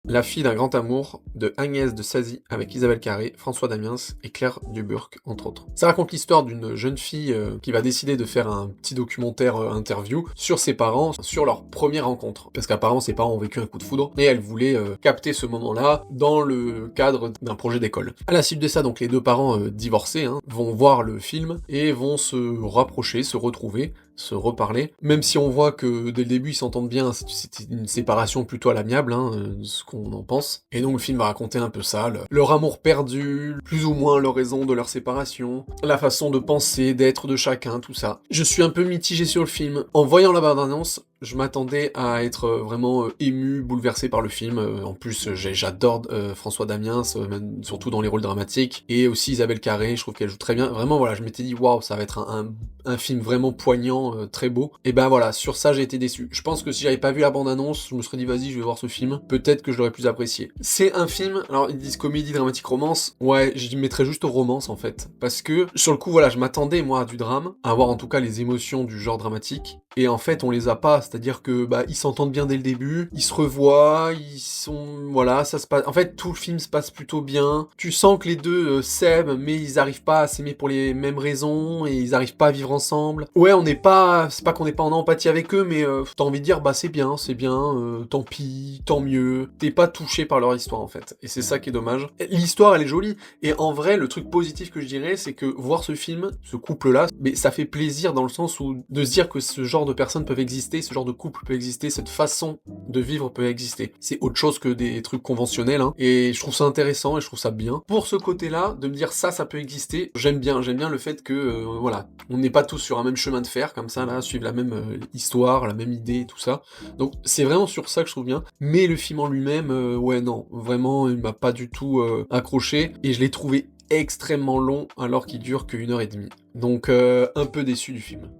La fille d'un grand amour de Agnès de Sazy avec Isabelle Carré, François Damiens et Claire Duburc, entre autres. Ça raconte l'histoire d'une jeune fille qui va décider de faire un petit documentaire interview sur ses parents, sur leur première rencontre. Parce qu'apparemment ses parents ont vécu un coup de foudre, et elle voulait capter ce moment-là dans le cadre d'un projet d'école. À la suite de ça, donc les deux parents divorcés vont voir le film et vont se rapprocher, se retrouver, se reparler, même si on voit que dès le début ils s'entendent bien, c'était une séparation plutôt à l'amiable, ce qu'on en pense. Et donc le film va raconter un peu ça, leur amour perdu, plus ou moins leur raison de leur séparation, la façon de penser, d'être de chacun, tout ça. Je suis un peu mitigé sur le film. En voyant la bande-annonce, je m'attendais à être vraiment ému, bouleversé par le film. En plus, j'adore François Damiens, même, surtout dans les rôles dramatiques, et aussi Isabelle Carré, je trouve qu'elle joue très bien. Vraiment, voilà, je m'étais dit, waouh, ça va être un film vraiment poignant, très beau. Et ben voilà, sur ça, j'ai été déçu. Je pense que si j'avais pas vu la bande-annonce, je me serais dit, vas-y, je vais voir ce film. Peut-être que je l'aurais plus apprécié. C'est un film, alors ils disent comédie, dramatique, romance. Ouais, je mettrais juste romance, en fait. Parce que, sur le coup, voilà, je m'attendais, moi, à du drame, à avoir en tout cas les émotions du genre dramatique. Et en fait, on les a pas, c'est-à-dire que ils s'entendent bien dès le début, ils se revoient, ils sont voilà, ça se passe. En fait, tout le film se passe plutôt bien. Tu sens que les deux s'aiment, mais ils arrivent pas à s'aimer pour les mêmes raisons et ils arrivent pas à vivre ensemble. Ouais, c'est pas qu'on n'est pas en empathie avec eux, mais t'as envie de dire c'est bien, tant pis, tant mieux. T'es pas touché par leur histoire en fait, et c'est ça qui est dommage. L'histoire elle est jolie, et en vrai, le truc positif que je dirais, c'est que voir ce film, ce couple-là, mais ça fait plaisir dans le sens où de se dire que ce genre de personnes peuvent exister, ce genre de couple peut exister, cette façon de vivre peut exister. C'est autre chose que des trucs conventionnels, et je trouve ça intéressant et je trouve ça bien. Pour ce côté-là, de me dire ça peut exister, j'aime bien le fait que, voilà, on n'est pas tous sur un même chemin de fer, comme ça, là, suivre la même histoire, la même idée et tout ça. Donc c'est vraiment sur ça que je trouve bien, mais le film en lui-même, ouais, non, vraiment, il m'a pas du tout accroché, et je l'ai trouvé extrêmement long alors qu'il dure qu'1 heure et demie. Donc un peu déçu du film.